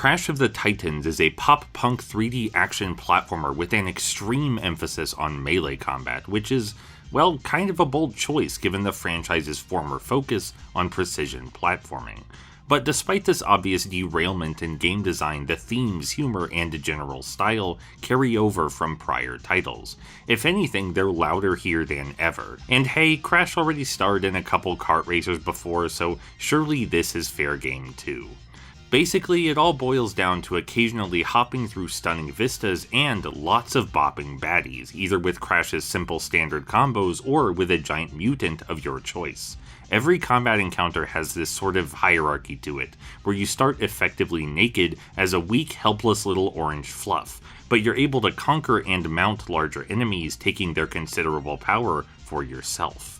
Crash of the Titans is a pop-punk 3D action platformer with an extreme emphasis on melee combat, which is, well, kind of a bold choice given the franchise's former focus on precision platforming. But despite this obvious derailment in game design, the themes, humor, and general style carry over from prior titles. If anything, they're louder here than ever. And hey, Crash already starred in a couple kart racers before, so surely this is fair game too. Basically, it all boils down to occasionally hopping through stunning vistas and lots of bopping baddies, either with Crash's simple standard combos or with a giant mutant of your choice. Every combat encounter has this sort of hierarchy to it, where you start effectively naked as a weak, helpless little orange fluff, but you're able to conquer and mount larger enemies, taking their considerable power for yourself.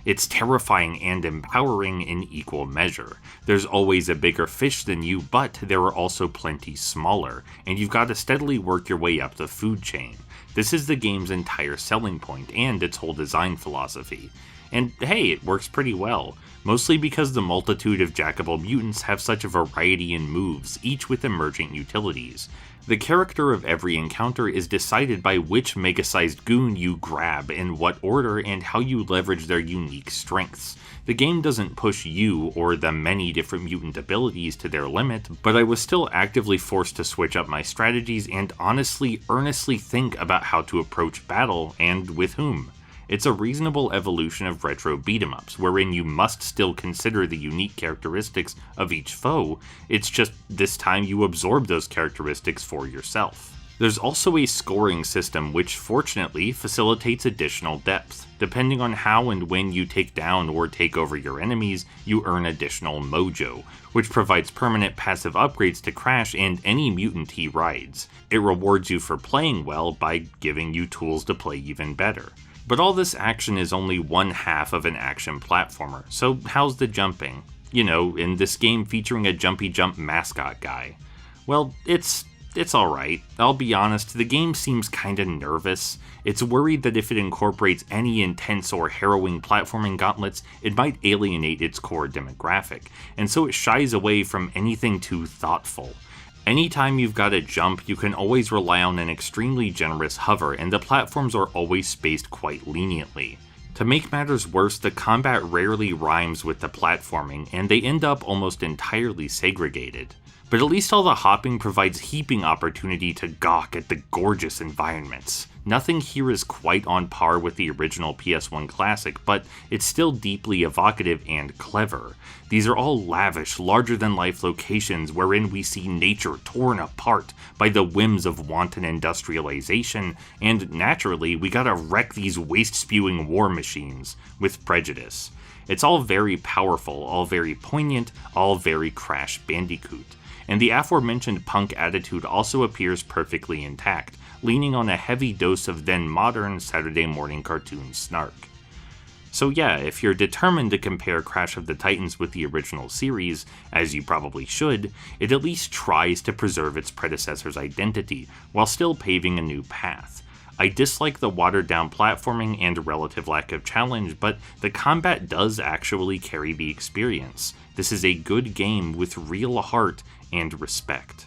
It's terrifying and empowering in equal measure. There's always a bigger fish than you, but there are also plenty smaller, and you've got to steadily work your way up the food chain. This is the game's entire selling point and its whole design philosophy. And hey, it works pretty well, mostly because the multitude of jackable mutants have such a variety in moves, each with emergent utilities. The character of every encounter is decided by which mega-sized goon you grab, in what order, and how you leverage their unique strengths. The game doesn't push you or the many different mutant abilities to their limit, but I was still actively forced to switch up my strategies and honestly, earnestly think about how to approach battle and with whom. It's a reasonable evolution of retro beat-em-ups, wherein you must still consider the unique characteristics of each foe, it's just this time you absorb those characteristics for yourself. There's also a scoring system which fortunately facilitates additional depth. Depending on how and when you take down or take over your enemies, you earn additional mojo, which provides permanent passive upgrades to Crash and any mutant he rides. It rewards you for playing well by giving you tools to play even better. But all this action is only one half of an action platformer, so how's the jumping? You know, in this game featuring a Jumpy Jump mascot guy. Well, it's alright. I'll be honest, the game seems kinda nervous. It's worried that if it incorporates any intense or harrowing platforming gauntlets, it might alienate its core demographic, and so it shies away from anything too thoughtful. Anytime you've got to jump, you can always rely on an extremely generous hover, and the platforms are always spaced quite leniently. To make matters worse, the combat rarely rhymes with the platforming, and they end up almost entirely segregated. But at least all the hopping provides heaping opportunity to gawk at the gorgeous environments. Nothing here is quite on par with the original PS1 classic, but it's still deeply evocative and clever. These are all lavish, larger-than-life locations wherein we see nature torn apart by the whims of wanton industrialization, and naturally, we gotta wreck these waste-spewing war machines with prejudice. It's all very powerful, all very poignant, all very Crash Bandicoot. And the aforementioned punk attitude also appears perfectly intact, leaning on a heavy dose of then modern Saturday morning cartoon snark. So yeah, if you're determined to compare Crash of the Titans with the original series, as you probably should, it at least tries to preserve its predecessor's identity, while still paving a new path. I dislike the watered-down platforming and relative lack of challenge, but the combat does actually carry the experience. This is a good game with real heart and respect.